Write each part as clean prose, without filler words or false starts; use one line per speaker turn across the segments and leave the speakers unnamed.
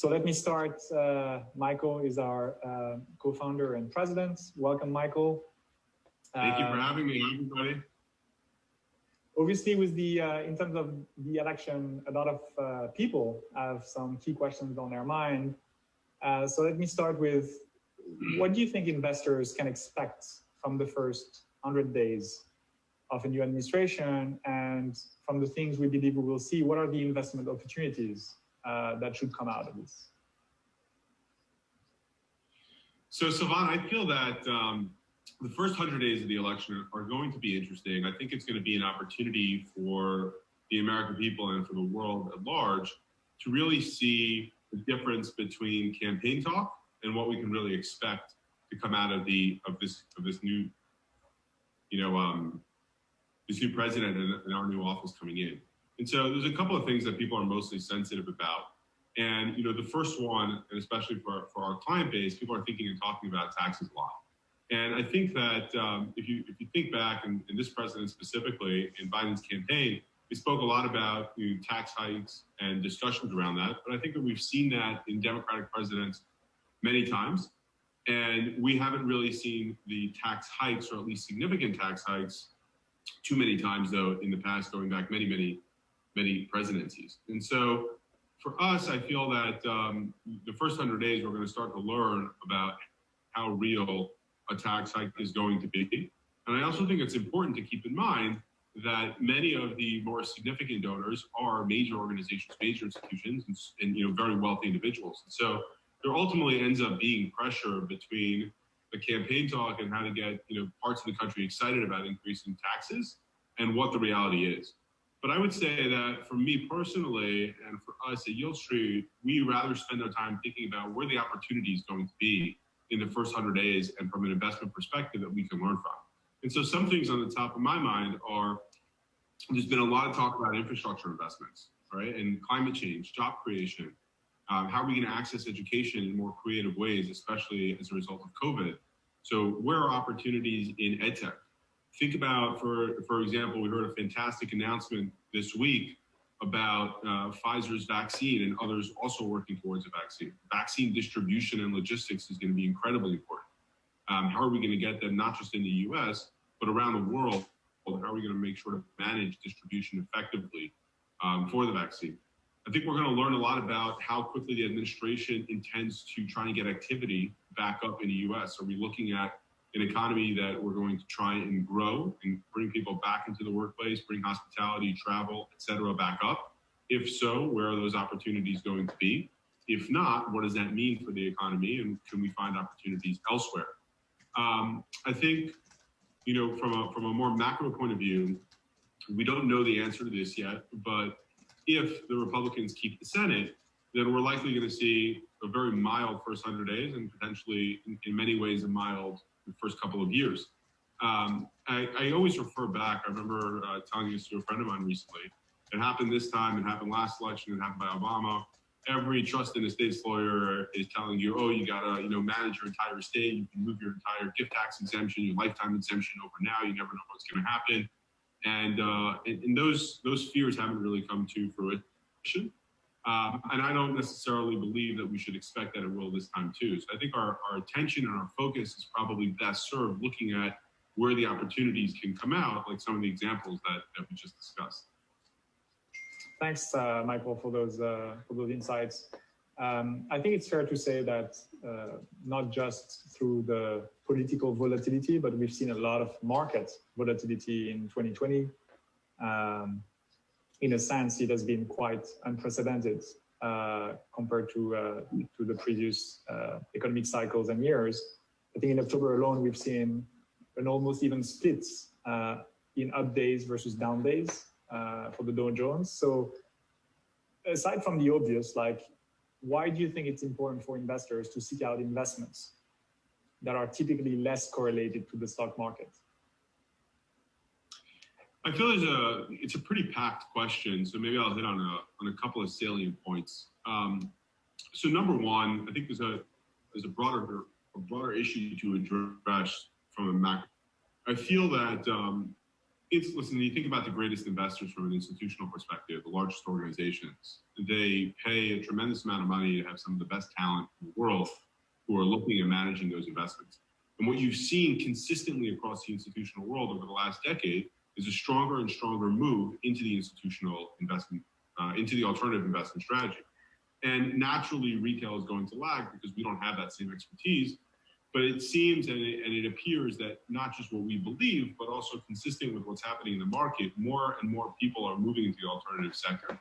So let me start. Michael is our co-founder and president. Welcome, Michael.
Thank you for having me, everybody.
Obviously, with the in terms of the election, a lot of people have some key questions on their mind. So let me start with, what do you think investors can expect from the first 100 days of a new administration? And from the things we believe we will see, what are the investment opportunities that should come out of this?
So, Sylvain, I feel that the first 100 days of the election are going to be interesting. I think it's going to be an opportunity for the American people and for the world at large to really see the difference between campaign talk and what we can really expect to come out of this new, this new president and our new office coming in. And so there's a couple of things that people are mostly sensitive about. And the first one, and especially for our client base, people are thinking and talking about taxes a lot. And I think that if you think back, and this president specifically, in Biden's campaign, we spoke a lot about tax hikes and discussions around that. But I think that we've seen that in Democratic presidents many times. And we haven't really seen the tax hikes, or at least significant tax hikes, too many times, though, in the past, going back many presidencies. And so for us, I feel that the first 100 days, we're going to start to learn about how real a tax hike is going to be. And I also think it's important to keep in mind that many of the more significant donors are major organizations, major institutions, and very wealthy individuals. And so there ultimately ends up being pressure between the campaign talk and how to get parts of the country excited about increasing taxes and what the reality is. But I would say that for me personally, and for us at Yieldstreet, we rather spend our time thinking about where the opportunity is going to be in the first 100 days and from an investment perspective that we can learn from. And so some things on the top of my mind are, there's been a lot of talk about infrastructure investments, right? And climate change, job creation. How are we going to access education in more creative ways, especially as a result of COVID? So where are opportunities in EdTech? Think about, for example, we heard a fantastic announcement this week about Pfizer's vaccine and others also working towards a vaccine. Vaccine distribution and logistics is going to be incredibly important. How are we going to get them not just in the US, but around the world? How are we going to make sure to manage distribution effectively for the vaccine? I think we're going to learn a lot about how quickly the administration intends to try and get activity back up in the US. Are we looking at an economy that we're going to try and grow and bring people back into the workplace, bring hospitality, travel, et cetera, back up? If so, where are those opportunities going to be? If not, what does that mean for the economy, and can we find opportunities elsewhere? I think, from a more macro point of view, we don't know the answer to this yet, but if the Republicans keep the Senate, then we're likely going to see a very mild first 100 days and potentially, in many ways, a mild first couple of years. I always refer back. I remember telling this to a friend of mine recently. It happened this time. It happened last election. It happened by Obama. Every trust in the state's lawyer is telling you, oh, you got to manage your entire estate. You can move your entire gift tax exemption, your lifetime exemption over now. You never know what's going to happen. And those fears haven't really come to fruition. And I don't necessarily believe that we should expect that it will this time too. So I think our attention and our focus is probably best served looking at where the opportunities can come out, like some of the examples that we just discussed.
Thanks, Michael, for those insights. I think it's fair to say that not just through the political volatility, but we've seen a lot of market volatility in 2020. In a sense, it has been quite unprecedented compared to the previous economic cycles and years. I think in October alone, we've seen an almost even split in up days versus down days for the Dow Jones. So aside from the obvious, like, why do you think it's important for investors to seek out investments that are typically less correlated to the stock market?
I feel it's a pretty packed question, so maybe I'll hit on a couple of salient points. So number one, I think there's a broader issue to address from a macro. I feel that listen, you think about the greatest investors from an institutional perspective, the largest organizations, they pay a tremendous amount of money to have some of the best talent in the world who are looking at managing those investments. And what you've seen consistently across the institutional world over the last decade is a stronger and stronger move into the institutional investment, into the alternative investment strategy. And naturally, retail is going to lag because we don't have that same expertise. But it seems and it appears that not just what we believe, but also consistent with what's happening in the market, more and more people are moving into the alternative sector.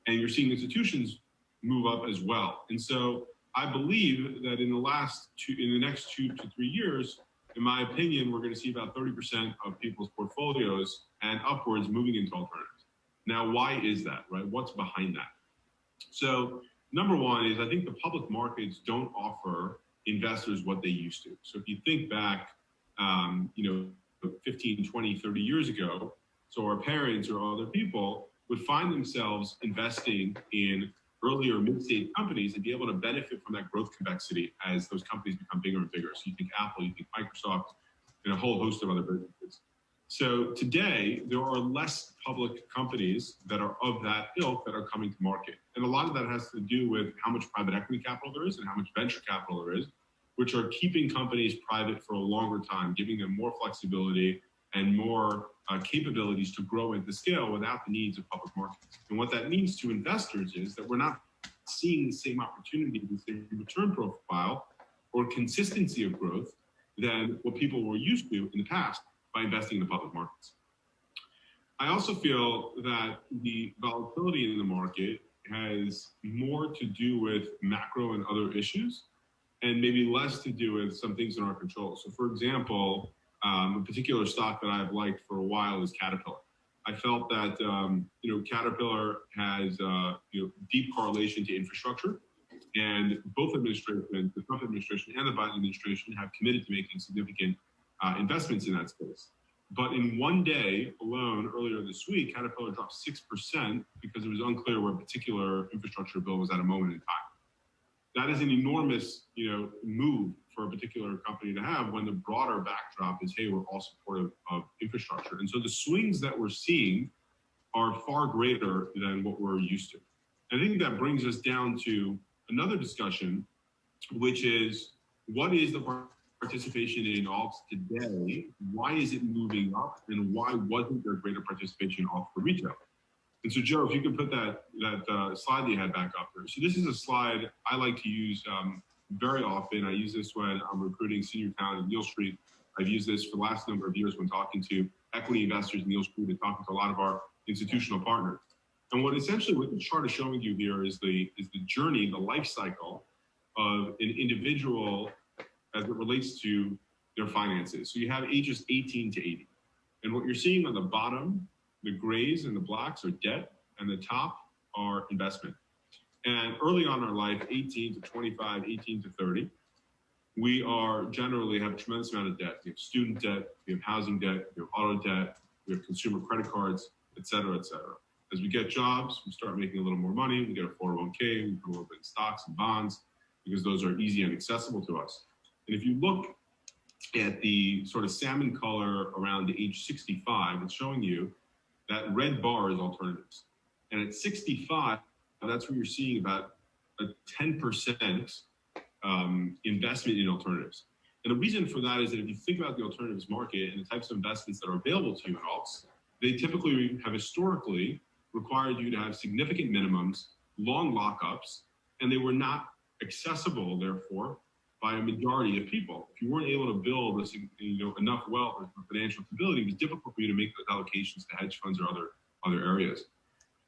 And you're seeing institutions move up as well. And so I believe that in the next 2 to 3 years, in my opinion, we're going to see about 30% of people's portfolios and upwards moving into alternatives. Now, why is that, right? What's behind that? So number one is I think the public markets don't offer investors what they used to. So if you think back, 15, 20, 30 years ago, so our parents or other people would find themselves investing in early or mid-stage companies and be able to benefit from that growth convexity as those companies become bigger and bigger. So you think Apple, you think Microsoft, and a whole host of other businesses. So today, there are less public companies that are of that ilk that are coming to market. And a lot of that has to do with how much private equity capital there is and how much venture capital there is, which are keeping companies private for a longer time, giving them more flexibility and more capabilities to grow and to scale without the needs of public markets. And what that means to investors is that we're not seeing the same opportunity, the same return profile or consistency of growth than what people were used to in the past by investing in the public markets. I also feel that the volatility in the market has more to do with macro and other issues, and maybe less to do with some things in our control. So for example, a particular stock that I've liked for a while is Caterpillar. I felt that Caterpillar has deep correlation to infrastructure, and both administrations, the Trump administration and the Biden administration, have committed to making significant investments in that space. But in one day alone, earlier this week, Caterpillar dropped 6% because it was unclear where a particular infrastructure bill was at a moment in time. That is an enormous, move for a particular company to have when the broader backdrop is, hey, we're all supportive of infrastructure. And so the swings that we're seeing are far greater than what we're used to. I think that brings us down to another discussion, which is what is the participation in alts today? Why is it moving up? And why wasn't there greater participation in alts for retail? And so, Joe, if you could put that slide that you had back up there. So this is a slide I like to use very often. I use this when I'm recruiting senior talent at Yieldstreet. I've used this for the last number of years when talking to equity investors in Yieldstreet and talking to a lot of our institutional partners. And what the chart is showing you here is the journey, the life cycle of an individual as it relates to their finances. So you have ages 18 to 80. And what you're seeing on the bottom, the grays and the blacks are debt, and the top are investment. And early on in our life, 18 to 25, 18 to 30, we are generally have a tremendous amount of debt. We have student debt, we have housing debt, we have auto debt, we have consumer credit cards, et cetera, et cetera. As we get jobs, we start making a little more money, we get a 401k, we put a little bit in stocks and bonds because those are easy and accessible to us. And if you look at the sort of salmon color around the age 65, it's showing you that red bar is alternatives. And at 65, that's where you're seeing about a 10% investment in alternatives. And the reason for that is that if you think about the alternatives market and the types of investments that are available to you in alts, they typically have historically required you to have significant minimums, long lockups, and they were not accessible, therefore, by a majority of people. If you weren't able to build enough wealth or financial stability, it was difficult for you to make those allocations to hedge funds or other areas.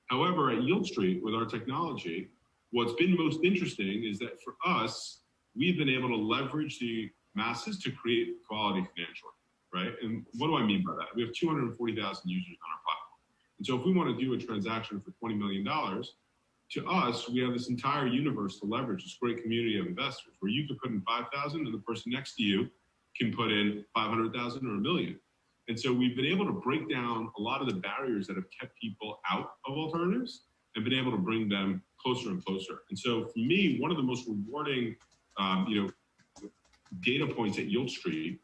However, at Yieldstreet, with our technology, what's been most interesting is that for us, we've been able to leverage the masses to create quality financially, right? And what do I mean by that? We have 240,000 users on our platform. And so if we want to do a transaction for $20 million, to us, we have this entire universe to leverage, this great community of investors, where you could put in 5,000 and the person next to you can put in 500,000 or $1 million. And so we've been able to break down a lot of the barriers that have kept people out of alternatives and been able to bring them closer and closer. And so for me, one of the most rewarding, data points at Yieldstreet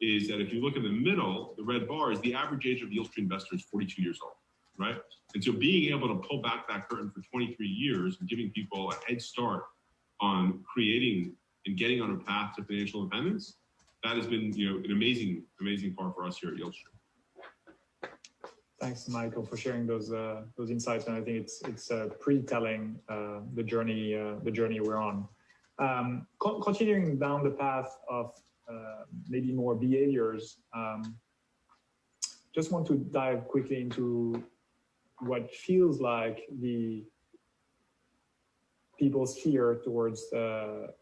is that if you look in the middle, the red bar is the average age of Yieldstreet investor is 42 years old, right? And so being able to pull back that curtain for 23 years and giving people a head start on creating and getting on a path to financial independence, that has been, an amazing part for us here at Yieldstreet.
Thanks, Michael, for sharing those insights, and I think it's pretty telling the journey we're on. Continuing down the path of maybe more behaviors, just want to dive quickly into what feels like the people's fear towards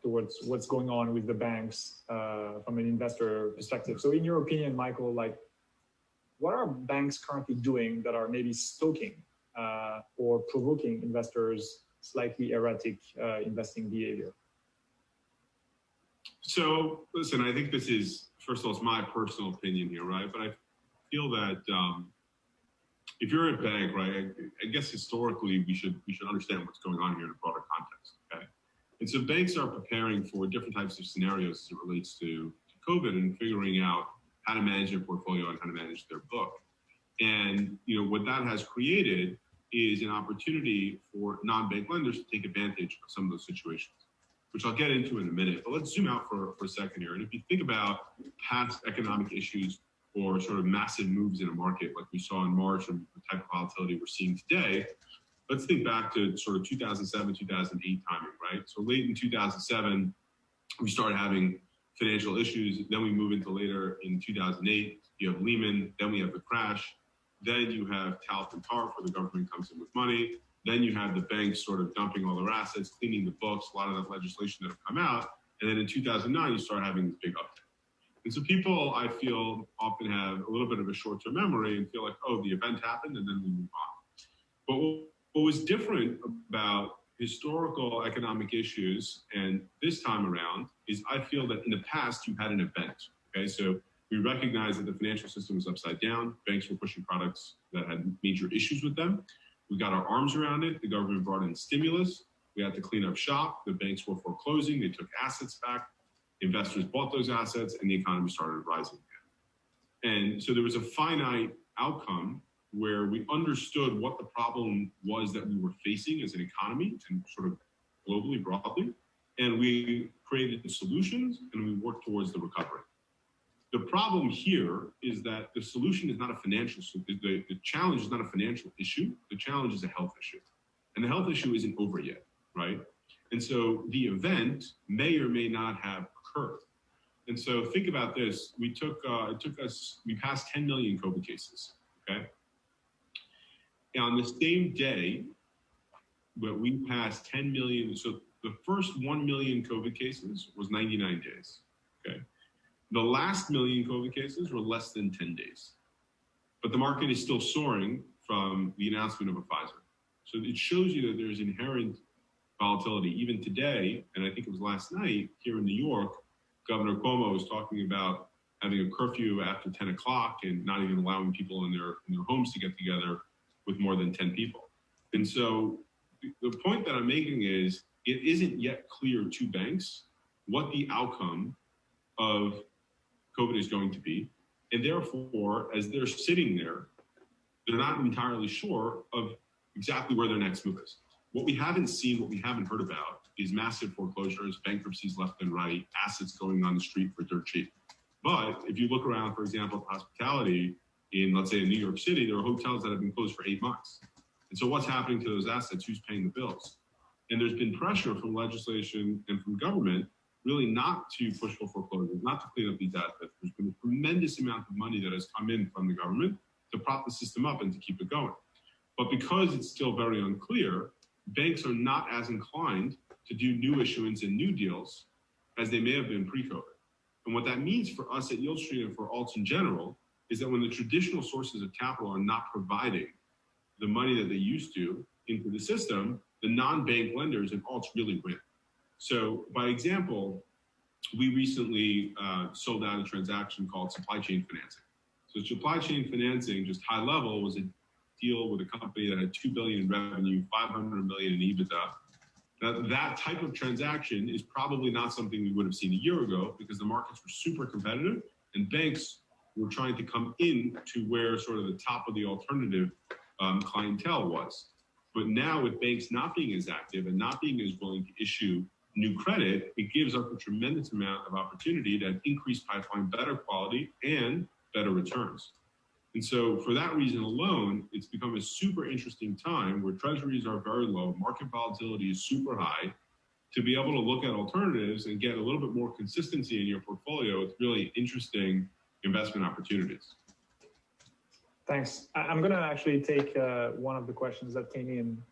what's going on with the banks from an investor perspective. So in your opinion, Michael, what are banks currently doing that are maybe stoking or provoking investors' slightly erratic investing behavior?
So listen, I think this is, first of all, it's my personal opinion here, right? But I feel that if you're a bank, right, I guess historically we should understand what's going on here in a broader context, okay? And so banks are preparing for different types of scenarios as it relates to COVID and figuring out how to manage their portfolio and how to manage their book. And what that has created is an opportunity for non-bank lenders to take advantage of some of those situations, which I'll get into in a minute. But let's zoom out for a second here. And if you think about past economic issues or sort of massive moves in a market like we saw in March and the type of volatility we're seeing today, let's think back to sort of 2007, 2008 timing, right? So late in 2007, we started having financial issues. Then we move into later in 2008, you have Lehman, then we have the crash. Then you have TALF and TARF where the government comes in with money. Then you have the banks sort of dumping all their assets, cleaning the books, a lot of that legislation that have come out. And then in 2009, you start having this big uptick. And so people, I feel, often have a little bit of a short-term memory and feel like, oh, the event happened and then we move on. But what was different about historical economic issues and this time around is I feel that in the past you had an event, okay? So we recognize that the financial system was upside down. Banks were pushing products that had major issues with them. We got our arms around it. The government brought in stimulus. We had to clean up shop. The banks were foreclosing. They took assets back. Investors bought those assets and the economy started rising again. And so there was a finite outcome where we understood what the problem was that we were facing as an economy and sort of globally, broadly. And we created the solutions and we worked towards the recovery. The problem here is that the solution is not a financial, the challenge is not a financial issue. The challenge is a health issue. And the health issue isn't over yet, right? And so the event may or may not have occurred. And so think about this. We passed 10 million COVID cases, okay? And on the same day, where we passed 10 million, so the first 1 million COVID cases was 99 days, okay? The last million COVID cases were less than 10 days. But the market is still soaring from the announcement of a Pfizer. So it shows you that there's inherent volatility. Even today, and I think it was last night here in New York, Governor Cuomo was talking about having a curfew after 10 o'clock and not even allowing people in their homes to get together with more than 10 people. And so the point that I'm making is it isn't yet clear to banks what the outcome of COVID is going to be. And therefore, as they're sitting there, they're not entirely sure of exactly where their next move is. What we haven't seen, what we haven't heard about is massive foreclosures, bankruptcies left and right, assets going on the street for dirt cheap. But if you look around, for example, hospitality in, let's say, in New York City, there are hotels that have been closed for 8 months. And so what's happening to those assets? Who's paying the bills? And there's been pressure from legislation and from government really not to push for foreclosures, not to clean up these assets. There's been a tremendous amount of money that has come in from the government to prop the system up and to keep it going. But because it's still very unclear, banks are not as inclined to do new issuance and new deals as they may have been pre-COVID. And what that means for us at Yieldstreet and for alts in general is that when the traditional sources of capital are not providing the money that they used to into the system, the non-bank lenders and alts really win. So by example, we recently sold out a transaction called supply chain financing. So supply chain financing, just high level, was a deal with a company that had $2 billion in revenue, $500 million in EBITDA. Now, that type of transaction is probably not something we would have seen a year ago because the markets were super competitive And banks were trying to come in to where sort of the top of the alternative clientele was. But now with banks not being as active and not being as willing to issue new credit, it gives us a tremendous amount of opportunity to increase pipeline, better quality, and better returns. And so for that reason alone, it's become a super interesting time where treasuries are very low, market volatility is super high. To be able to look at alternatives and get a little bit more consistency in your portfolio, it's really interesting investment opportunities.
Thanks. I'm going to actually take one of the questions that came in,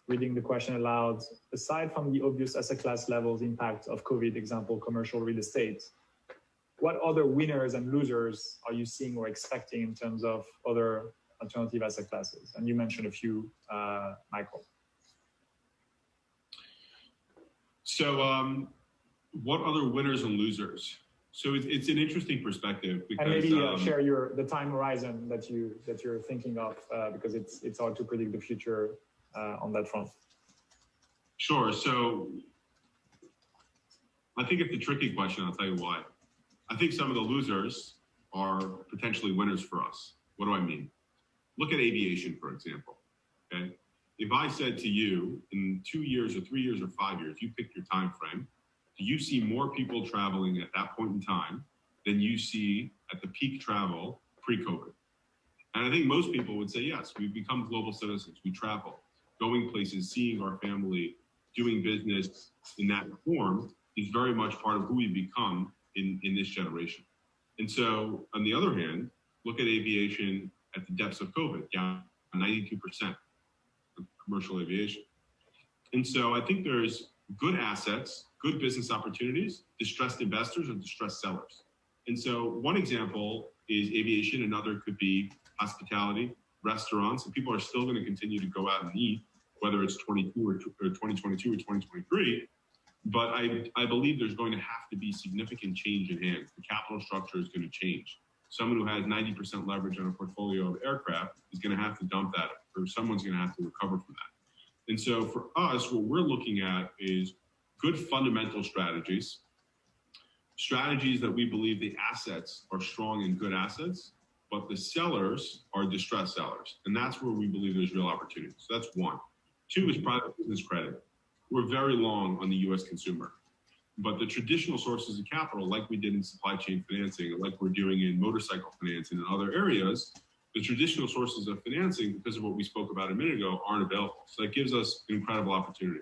reading the question aloud. Aside from the obvious asset class levels impact of COVID, example, commercial real estate, what other winners and losers are you seeing or expecting in terms of other alternative asset classes? And you mentioned a few, Michael.
So what other winners and losers? So it's an interesting perspective because,
and maybe share the time horizon that you're thinking of, because it's hard to predict the future on that front.
Sure. So I think it's a tricky question. I'll tell you why. I think some of the losers are potentially winners for us. What do I mean? Look at aviation, for example. Okay. If I said to you in 2 years or 3 years or 5 years, you pick your time frame, do you see more people traveling at that point in time than you see at the peak travel pre-COVID? And I think most people would say, yes, we've become global citizens. We travel, going places, seeing our family, doing business in that form is very much part of who we become in this generation. And so on the other hand, look at aviation at the depths of COVID, down 92% of commercial aviation. And so I think there's good assets, good business opportunities, distressed investors, or distressed sellers. And so one example is aviation. Another could be hospitality, restaurants, and people are still going to continue to go out and eat, whether it's 2022 or 2023. But I believe there's going to have to be significant change in hands. The capital structure is going to change. Someone who has 90% leverage on a portfolio of aircraft is going to have to dump that, or someone's going to have to recover from that. And so for us, what we're looking at is good fundamental strategies that we believe the assets are strong and good assets, but the sellers are distressed sellers. And that's where we believe there's real opportunity. So that's one. Two is private business credit. We're very long on the US consumer, but the traditional sources of capital, like we did in supply chain financing, like we're doing in motorcycle financing and other areas, the traditional sources of financing, because of what we spoke about a minute ago, aren't available. So that gives us an incredible opportunity.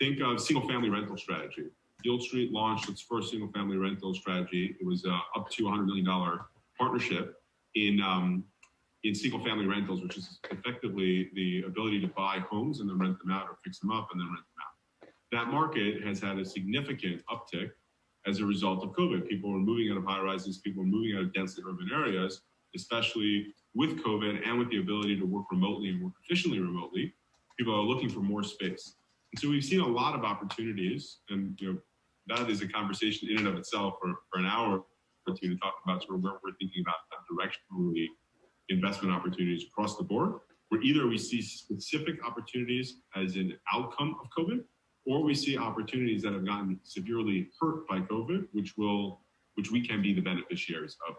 Think of single-family rental strategy. Yieldstreet launched its first single-family rental strategy. It was up to $100 million partnership in single-family rentals, which is effectively the ability to buy homes and then rent them out, or fix them up and then rent them out. That market has had a significant uptick as a result of COVID. People are moving out of high-rises, people are moving out of densely urban areas, especially with COVID and with the ability to work remotely and work efficiently remotely. People are looking for more space. And so we've seen a lot of opportunities, and that is a conversation in and of itself for an hour or two to talk about sort of where we're thinking about directionally investment opportunities across the board, where either we see specific opportunities as an outcome of COVID, or we see opportunities that have gotten severely hurt by COVID, which we can be the beneficiaries of.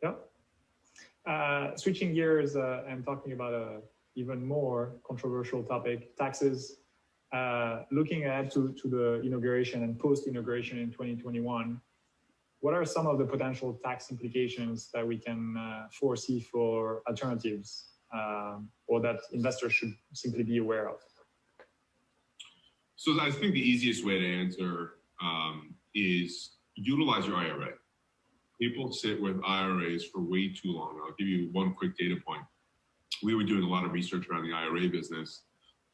Yep. Switching gears and talking about a even more controversial topic, taxes. Looking ahead to the inauguration and post-inauguration in 2021, what are some of the potential tax implications that we can foresee for alternatives, or that investors should simply be aware of?
So I think the easiest way to answer is utilize your IRA. People sit with IRAs for way too long. I'll give you one quick data point. We were doing a lot of research around the IRA business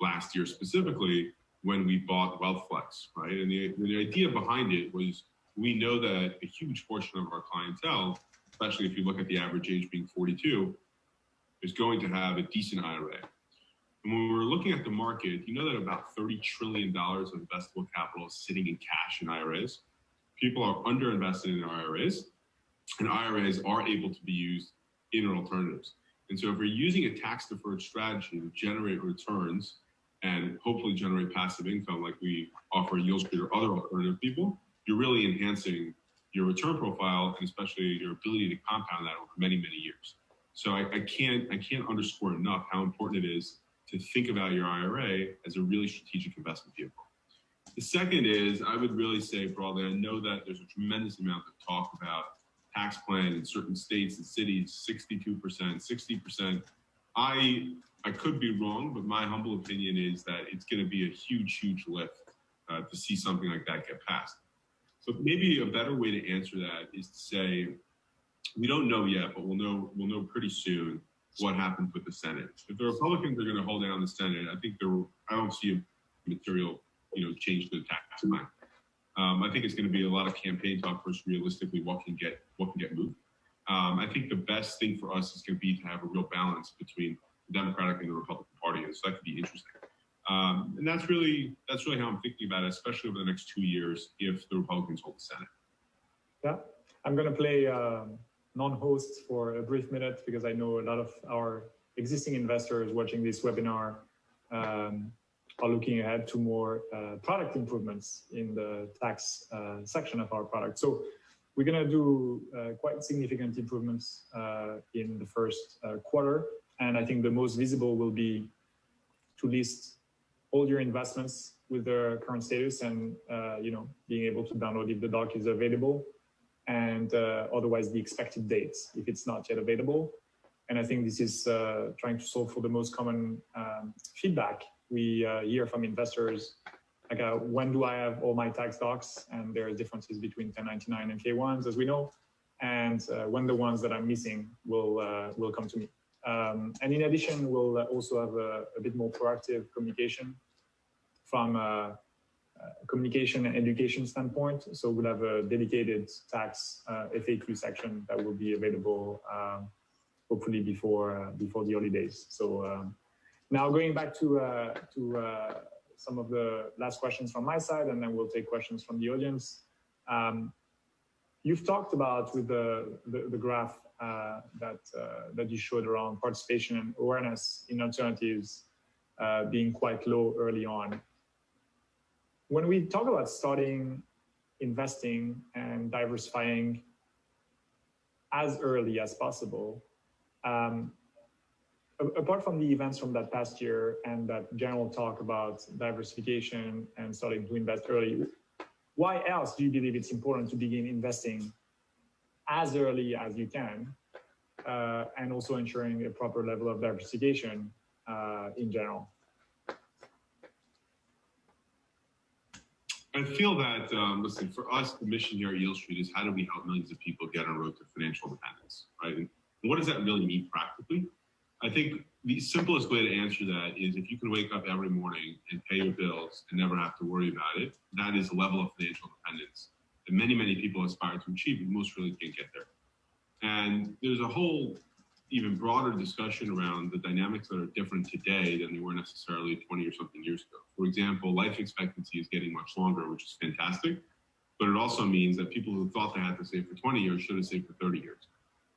last year, specifically when we bought WealthFlex, right? And the idea behind it was, we know that a huge portion of our clientele, especially if you look at the average age being 42, is going to have a decent IRA. And when we were looking at the market, you know that about $30 trillion of investable capital is sitting in cash in IRAs. People are underinvested in IRAs, and IRAs are able to be used in alternatives. And so if we're using a tax-deferred strategy to generate returns and hopefully generate passive income like we offer Yieldstreet or other alternative people, you're really enhancing your return profile and especially your ability to compound that over many, many years. So I can't underscore enough how important it is to think about your IRA as a really strategic investment vehicle. The second is, I would really say broadly, I know that there's a tremendous amount of talk about tax plan in certain states and cities, 62%, 60%. I could be wrong, but my humble opinion is that it's going to be a huge, huge lift to see something like that get passed. So maybe a better way to answer that is to say, we don't know yet, but we'll know pretty soon what happens with the Senate. If the Republicans are going to hold down the Senate, I don't see a material, change to the tax plan. I think it's going to be a lot of campaign talk versus realistically what can get moved. I think the best thing for us is going to be to have a real balance between the Democratic and the Republican Party, and so that could be interesting. And that's really how I'm thinking about it, especially over the next 2 years if the Republicans hold the Senate.
Yeah, I'm going to play non-host for a brief minute because I know a lot of our existing investors watching this webinar are looking ahead to more product improvements in the tax section of our product. So we're going to do quite significant improvements in the first quarter. And I think the most visible will be to list all your investments with their current status and, being able to download if the doc is available, and otherwise the expected dates if it's not yet available. And I think this is trying to solve for the most common feedback we hear from investors, like when do I have all my tax docs? And there are differences between 1099 and K1s, as we know, and when the ones that I'm missing will come to me. And in addition, we'll also have a bit more proactive communication from a communication and education standpoint. So we'll have a dedicated tax FAQ section that will be available hopefully before the holidays. So now going back to some of the last questions from my side, and then we'll take questions from the audience. You've talked about with the graph that you showed around participation and awareness in alternatives being quite low early on. When we talk about starting investing and diversifying as early as possible, apart from the events from that past year and that general talk about diversification and starting to invest early, why else do you believe it's important to begin investing as early as you can, and also ensuring a proper level of diversification in general?
I feel that, listen, for us, the mission here at Yieldstreet is how do we help millions of people get on the road to financial independence, right? And what does that really mean practically? I think the simplest way to answer that is if you can wake up every morning and pay your bills and never have to worry about it, that is a level of financial independence that many, many people aspire to achieve, but most really can't get there. And there's a whole even broader discussion around the dynamics that are different today than they were necessarily 20 or something years ago. For example, life expectancy is getting much longer, which is fantastic, but it also means that people who thought they had to save for 20 years should have saved for 30 years.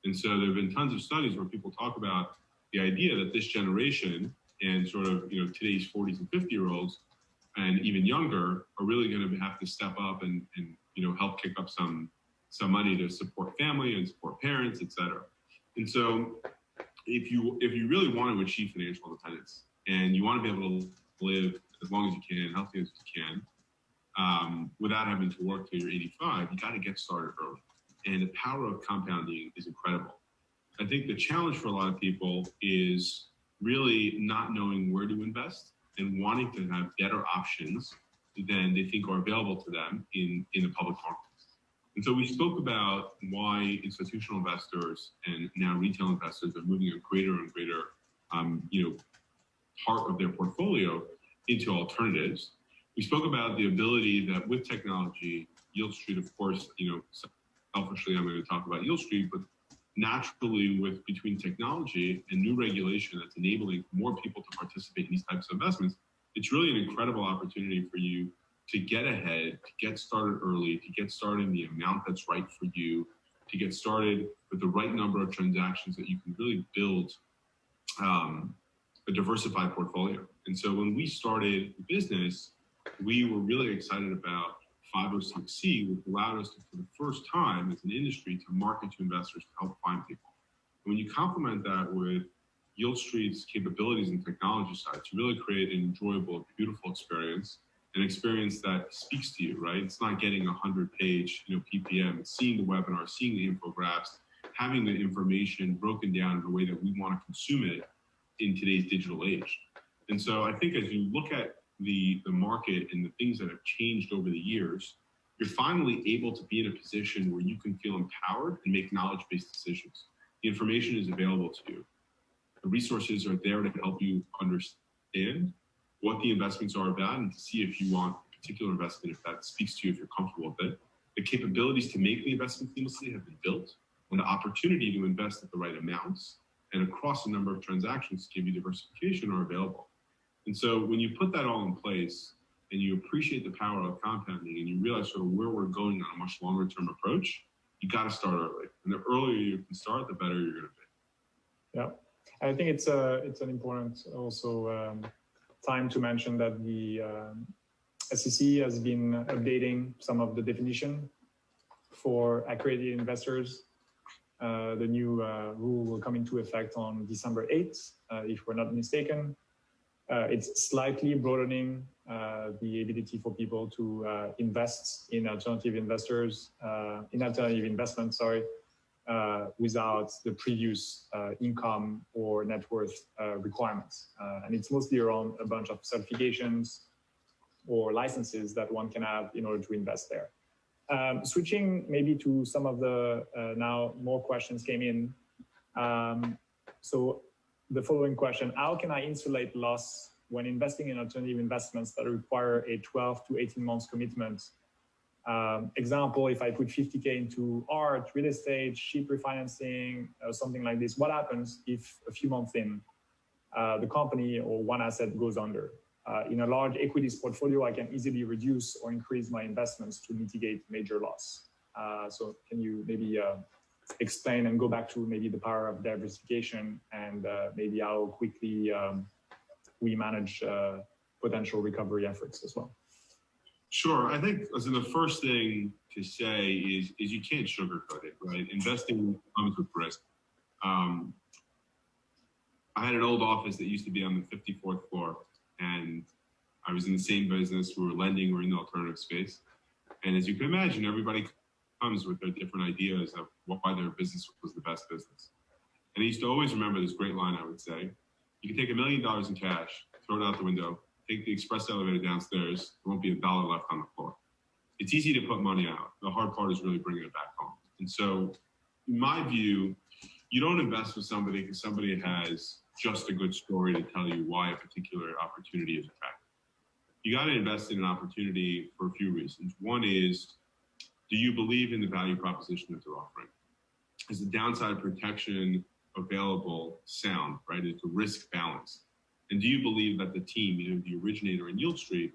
And so there have been tons of studies where people talk about the idea that this generation and sort of, today's 40s and 50-year-olds and even younger are really going to have to step up and help kick up some money to support family and support parents, et cetera. And so if you really want to achieve financial independence and you want to be able to live as long as you can, healthy as you can, without having to work till you're 85, you got to get started early. And the power of compounding is incredible. I think the challenge for a lot of people is really not knowing where to invest and wanting to have better options than they think are available to them in the public markets. And so we spoke about why institutional investors and now retail investors are moving a greater and greater, part of their portfolio into alternatives. We spoke about the ability that with technology, Yieldstreet, of course, selfishly, I'm going to talk about Yieldstreet, but naturally between technology and new regulation that's enabling more people to participate in these types of investments, it's really an incredible opportunity for you to get ahead, to get started early, to get started in the amount that's right for you, to get started with the right number of transactions that you can really build a diversified portfolio. And so when we started the business, we were really excited about 506C, which allowed us to, for the first time as an industry, to market to investors to help find people. And when you complement that with Yieldstreet's capabilities and technology side to really create an enjoyable, beautiful experience, an experience that speaks to you, right? It's not getting a 100-page, PPM. It's seeing the webinar, seeing the infographics, having the information broken down in a way that we want to consume it in today's digital age. And so I think as you look at the market and the things that have changed over the years, you're finally able to be in a position where you can feel empowered and make knowledge-based decisions. The information is available to you. The resources are there to help you understand what the investments are about and to see if you want a particular investment, if that speaks to you, if you're comfortable with it. The capabilities to make the investment seamlessly have been built, and the opportunity to invest at the right amounts and across a number of transactions to give you diversification are available. And so when you put that all in place and you appreciate the power of compounding and you realize sort of where we're going on a much longer term approach, you got to start early. And the earlier you can start, the better you're going to be.
Yeah, I think it's an important also time to mention that the SEC has been updating some of the definition for accredited investors. The new rule will come into effect on December 8th, if we're not mistaken. It's slightly broadening the ability for people to invest in alternative investments, without the previous income or net worth requirements. And it's mostly around a bunch of certifications or licenses that one can have in order to invest there. Switching maybe to some of the, now more questions came in. So the following question: how can I insulate loss when investing in alternative investments that require a 12 to 18 months commitment? Example, if I put 50K into art, real estate, cheap refinancing, something like this, what happens if a few months in, the company or one asset goes under? In a large equities portfolio, I can easily reduce or increase my investments to mitigate major loss. So can you maybe explain and go back to maybe the power of diversification and maybe how quickly we manage potential recovery efforts as well?
Sure. I think the first thing to say is you can't sugarcoat it, right? Investing comes with risk. I had an old office that used to be on the 54th floor, and I was in the same business. We were lending, we were in the alternative space. And as you can imagine, everybody comes with their different ideas of why their business was the best business. And I used to always remember this great line I would say: you can take $1 million in cash, throw it out the window, take the express elevator downstairs, there won't be $1 left on the floor. It's easy to put money out. The hard part is really bringing it back home. And so in my view, you don't invest with somebody because somebody has just a good story to tell you why a particular opportunity is attractive. You got to invest in an opportunity for a few reasons. One is, do you believe in the value proposition that they're offering? Is the downside protection available sound, right? Is the risk balanced? And do you believe that the team, either the originator and Yieldstreet,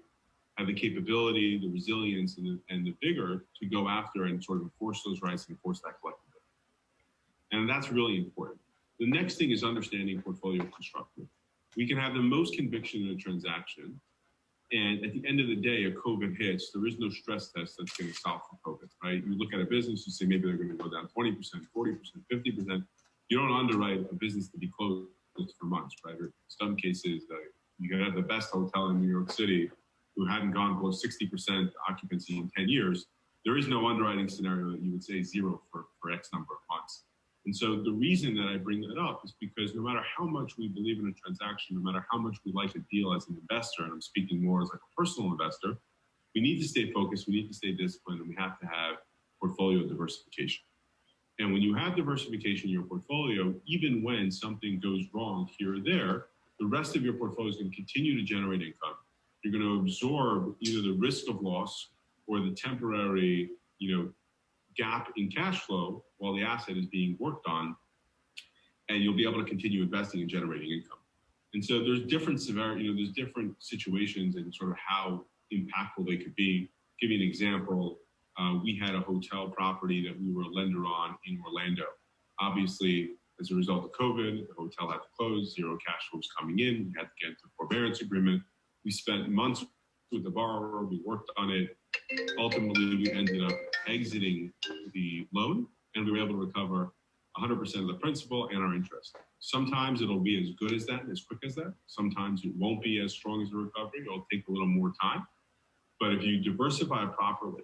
have the capability, the resilience, and the vigor to go after and sort of enforce those rights and enforce that collectively? And that's really important. The next thing is understanding portfolio construction. We can have the most conviction in a transaction, and at the end of the day, a COVID hits, there is no stress test that's going to solve for COVID, right? You look at a business, you say maybe they're going to go down 20%, 40%, 50%. You don't underwrite a business to be closed for months, right? Or in some cases, you can have the best hotel in New York City who hadn't gone below 60% occupancy in 10 years. There is no underwriting scenario that you would say zero for X number of months. And so the reason that I bring that up is because no matter how much we believe in a transaction, no matter how much we like a deal as an investor, and I'm speaking more as like a personal investor, we need to stay focused, we need to stay disciplined, and we have to have portfolio diversification. And when you have diversification in your portfolio, even when something goes wrong here or there, the rest of your portfolio is going to continue to generate income. You're going to absorb either the risk of loss or the temporary, gap in cash flow while the asset is being worked on, and you'll be able to continue investing and generating income. And so there's different severity, there's different situations and sort of how impactful they could be. Give you an example. We had a hotel property that we were a lender on in Orlando. Obviously, as a result of COVID, the hotel had to close, zero cash flow was coming in, we had to get into a forbearance agreement. We spent months with the borrower, we worked on it. Ultimately, we ended up exiting the loan, and we were able to recover 100% of the principal and our interest. Sometimes it'll be as good as that, as quick as that. Sometimes it won't be as strong as the recovery. It'll take a little more time. But if you diversify properly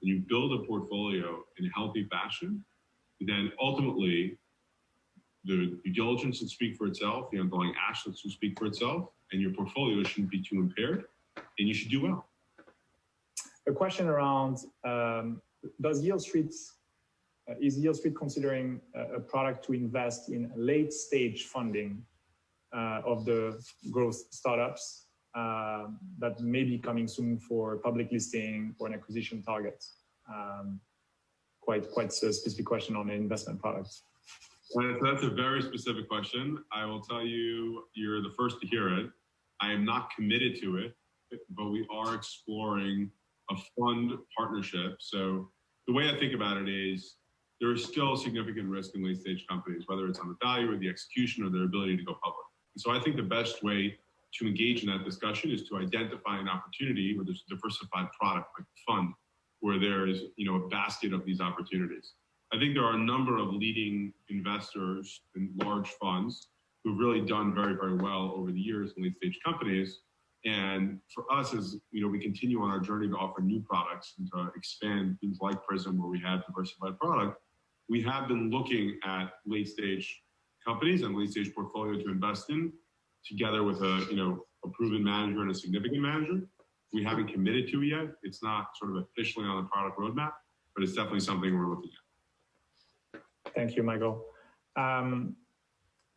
and you build a portfolio in a healthy fashion, then ultimately the due diligence should speak for itself, the underlying assets should speak for itself, and your portfolio shouldn't be too impaired, and you should do well.
A question around, is Yieldstreet considering a product to invest in late stage funding of the growth startups that may be coming soon for public listing or an acquisition target? Quite a specific question on an investment product.
That's a very specific question. I will tell you, you're the first to hear it. I am not committed to it, but we are exploring a fund partnership. So the way I think about it is there is still significant risk in late stage companies, whether it's on the value or the execution or their ability to go public. And so I think the best way to engage in that discussion is to identify an opportunity where there's a diversified product like a fund, where there is a basket of these opportunities. I think there are a number of leading investors in large funds who've really done very, very well over the years in late stage companies. And for us, as we continue on our journey to offer new products and to expand things like Prism, where we have diversified product, we have been looking at late stage companies and late stage portfolio to invest in, together with a proven manager and a significant manager. We haven't committed to it yet. It's not sort of officially on the product roadmap, but it's definitely something we're looking at.
Thank you, Michael.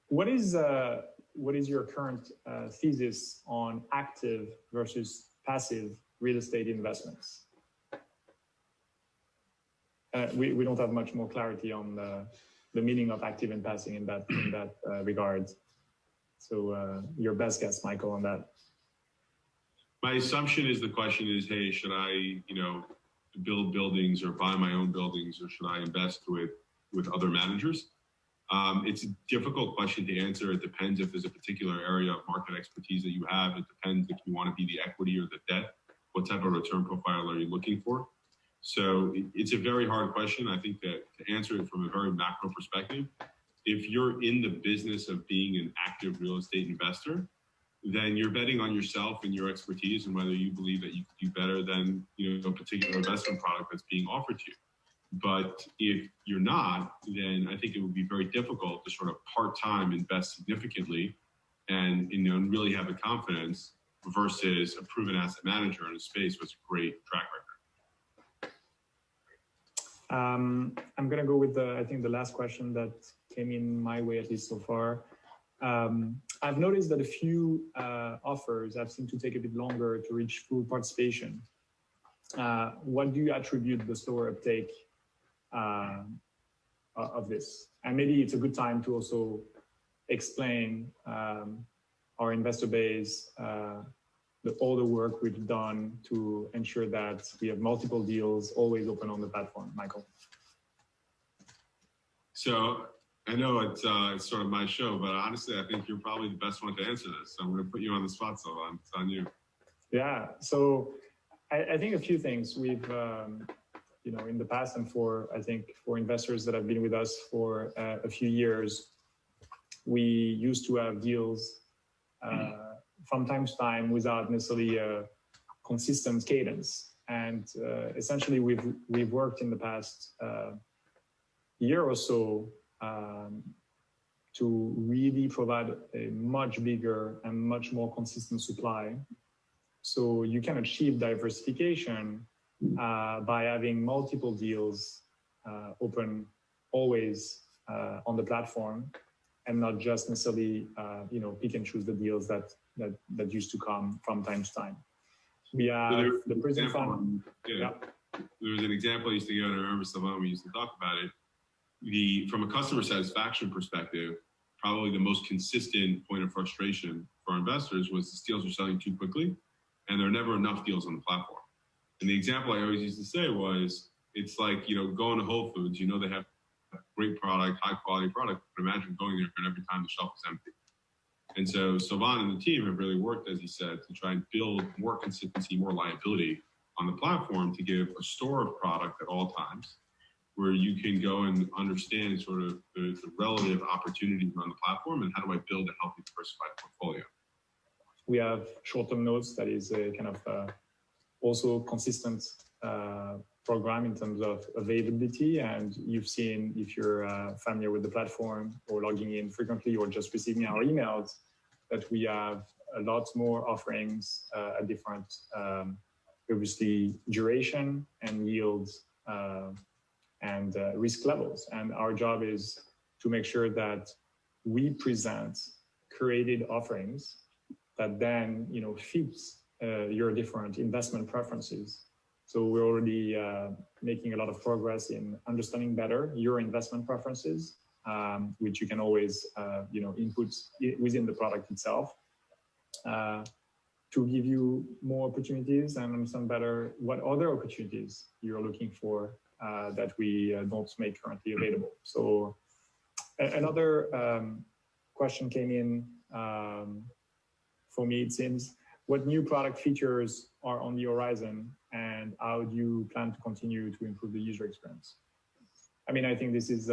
What is your current thesis on active versus passive real estate investments? We don't have much more clarity on the meaning of active and passive in that regard. So your best guess, Michael, on that.
My assumption is the question is, hey, should I, build buildings or buy my own buildings, or should I invest with other managers? It's a difficult question to answer. It depends if there's a particular area of market expertise that you have. It depends if you want to be the equity or the debt. What type of return profile are you looking for? So it's a very hard question. I think that to answer it from a very macro perspective, if you're in the business of being an active real estate investor, then you're betting on yourself and your expertise and whether you believe that you could do better than a particular investment product that's being offered to you. But if you're not, then I think it would be very difficult to sort of part-time invest significantly and really have the confidence versus a proven asset manager in a space with a great track record.
I'm going to go with I think the last question that came in my way, at least so far. I've noticed that a few offers have seemed to take a bit longer to reach full participation. What do you attribute the slower uptake of this? And maybe it's a good time to also explain our investor base, all the work we've done to ensure that we have multiple deals always open on the platform. Michael.
So I know it's sort of my show, but honestly, I think you're probably the best one to answer this. So I'm going to put you on the spot, Sylvain. It's on you.
Yeah. So I think a few things we've, in the past, and for investors that have been with us for a few years, we used to have deals from time to time without necessarily a consistent cadence. And essentially, we've worked in the past year or so to really provide a much bigger and much more consistent supply. So you can achieve diversification by having multiple deals open always on the platform, and not just necessarily pick and choose the deals that used to come from time to time. We have the Prism Fund.
Yeah. There was an example I used to give, and I remember Sylvain, we used to talk about it. From a customer satisfaction perspective, probably the most consistent point of frustration for our investors was the deals are selling too quickly, and there are never enough deals on the platform. And the example I always used to say was, it's like, going to Whole Foods, they have great product, high quality product, but imagine going there and every time the shelf is empty. And so Sylvain and the team have really worked, as he said, to try and build more consistency, more liability on the platform to give a store of product at all times, where you can go and understand sort of the relative opportunities on the platform and how do I build a healthy, diversified portfolio.
We have short-term notes that is a kind of also consistent program in terms of availability. And you've seen, if you're familiar with the platform or logging in frequently or just receiving our emails, that we have a lot more offerings at different, obviously, duration and yields and risk levels. And our job is to make sure that we present curated offerings that then, fits your different investment preferences. So we're already making a lot of progress in understanding better your investment preferences, which you can always, input within the product itself to give you more opportunities and understand better what other opportunities you're looking for that we don't make currently available. So another question came in for me, it seems. What new product features are on the horizon, and how do you plan to continue to improve the user experience? I mean, I think this is,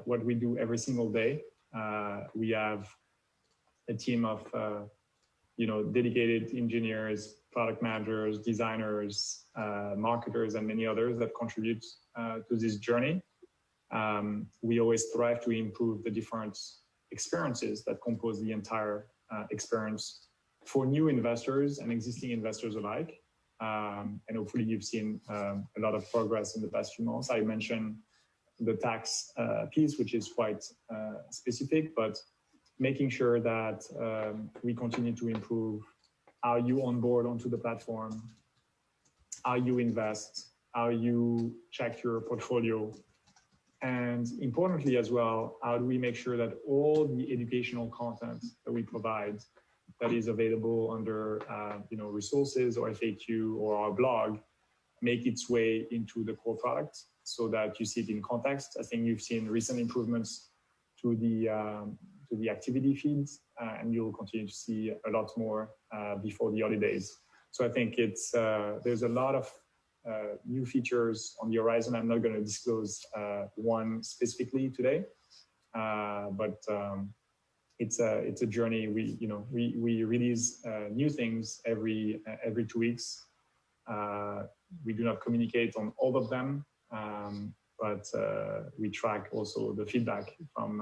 what we do every single day. We have a team of, dedicated engineers, product managers, designers, marketers, and many others that contribute to this journey. We always strive to improve the different experiences that compose the entire experience for new investors and existing investors alike. And hopefully you've seen a lot of progress in the past few months. I mentioned the tax piece, which is quite specific, but making sure that we continue to improve how you onboard onto the platform, how you invest, how you check your portfolio, and importantly as well, how do we make sure that all the educational content that we provide that is available under resources or FAQ or our blog make its way into the core product so that you see it in context. I think you've seen recent improvements to the activity feeds, and you'll continue to see a lot more before the holidays. So I think it's there's a lot of new features on the horizon. I'm not going to disclose one specifically today, but it's a journey. We release new things every 2 weeks. We do not communicate on all of them, but we track also the feedback from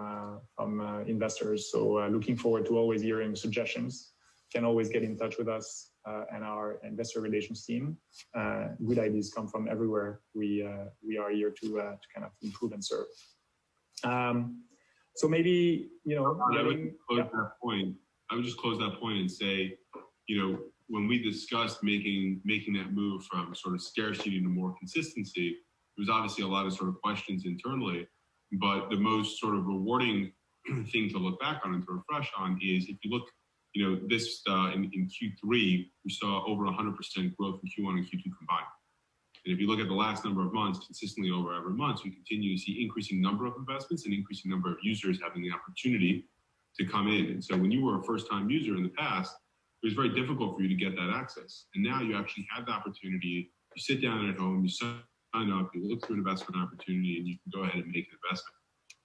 investors. So looking forward to always hearing suggestions. Can always get in touch with us and our investor relations team. Good ideas come from everywhere. We are here to kind of improve and serve. So maybe,
I would just close that point and say, when we discussed making that move from sort of scarcity to more consistency, there was obviously a lot of sort of questions internally, but the most sort of rewarding thing to look back on and to refresh on is if you look, this in Q3, we saw over 100% growth in Q1 and Q2 combined. And if you look at the last number of months, consistently over every month, we continue to see increasing number of investments and increasing number of users having the opportunity to come in. And so when you were a first-time user in the past, it was very difficult for you to get that access. And now you actually have the opportunity. You sit down at home, you sign up, you look through an investment opportunity, and you can go ahead and make an investment.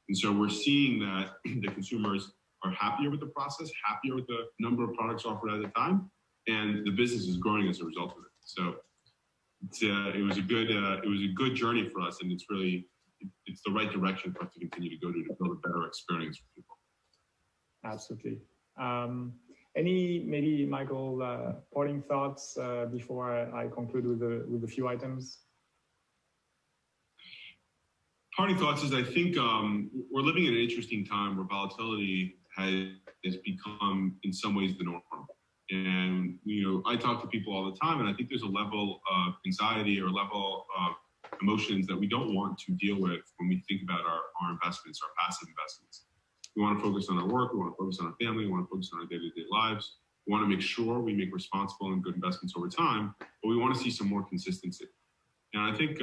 And so we're seeing that the consumers are happier with the process, happier with the number of products offered at a time, and the business is growing as a result of it. So it was a good journey for us, and it's the right direction for us to continue to go to build a better experience for people.
Absolutely. Maybe Michael, parting thoughts before I conclude with a few items?
Parting thoughts is I think we're living in an interesting time where volatility has become in some ways the norm. And, I talk to people all the time, and I think there's a level of anxiety or a level of emotions that we don't want to deal with when we think about our investments, our passive investments. We want to focus on our work, we want to focus on our family, we want to focus on our day-to-day lives. We want to make sure we make responsible and good investments over time, but we want to see some more consistency. And I think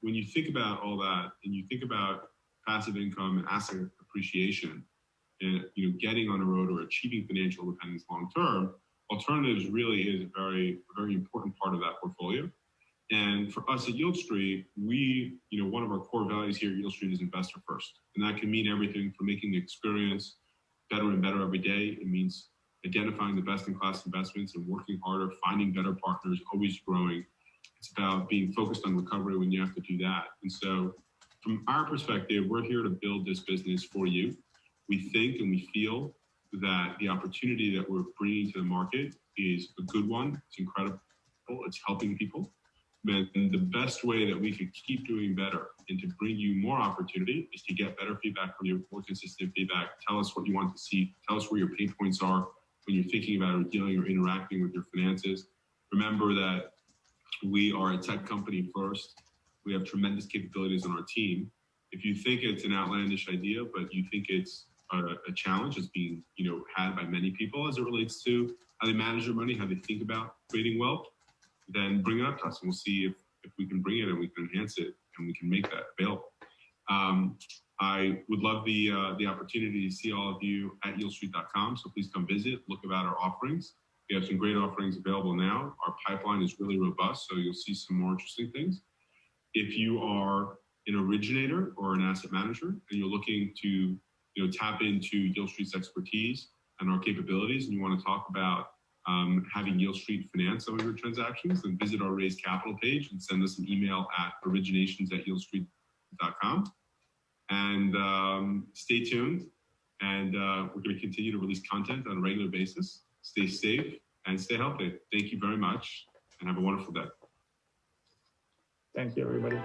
when you think about all that, and you think about passive income and asset appreciation, getting on a road or achieving financial independence long term, alternatives really is a very important part of that portfolio. And for us at Yieldstreet, one of our core values here at Yieldstreet is investor first. And that can mean everything from making the experience better and better every day. It means identifying the best in class investments and working harder, finding better partners, always growing. It's about being focused on recovery when you have to do that. And so from our perspective, we're here to build this business for you. We think and we feel that the opportunity that we're bringing to the market is a good one. It's incredible. It's helping people. And the best way that we could keep doing better and to bring you more opportunity is to get better feedback from you, more consistent feedback. Tell us what you want to see. Tell us where your pain points are when you're thinking about or dealing or interacting with your finances. Remember that we are a tech company first. We have tremendous capabilities on our team. If you think it's an outlandish idea, but you think it's a challenge that's being had by many people as it relates to how they manage their money, how they think about creating wealth, then bring it up to us and we'll see if we can bring it and we can enhance it and we can make that available. I would love the opportunity to see all of you at Yieldstreet.com. So please come visit, look about our offerings. We have some great offerings available now. Our pipeline is really robust, so you'll see some more interesting things. If you are an originator or an asset manager and you're looking to tap into Yieldstreet's expertise and our capabilities, and you want to talk about having Yieldstreet finance some of your transactions, then visit our Raise Capital page and send us an email at originations@Yieldstreet.com. And stay tuned. And we're going to continue to release content on a regular basis. Stay safe and stay healthy. Thank you very much and have a wonderful day.
Thank you, everybody.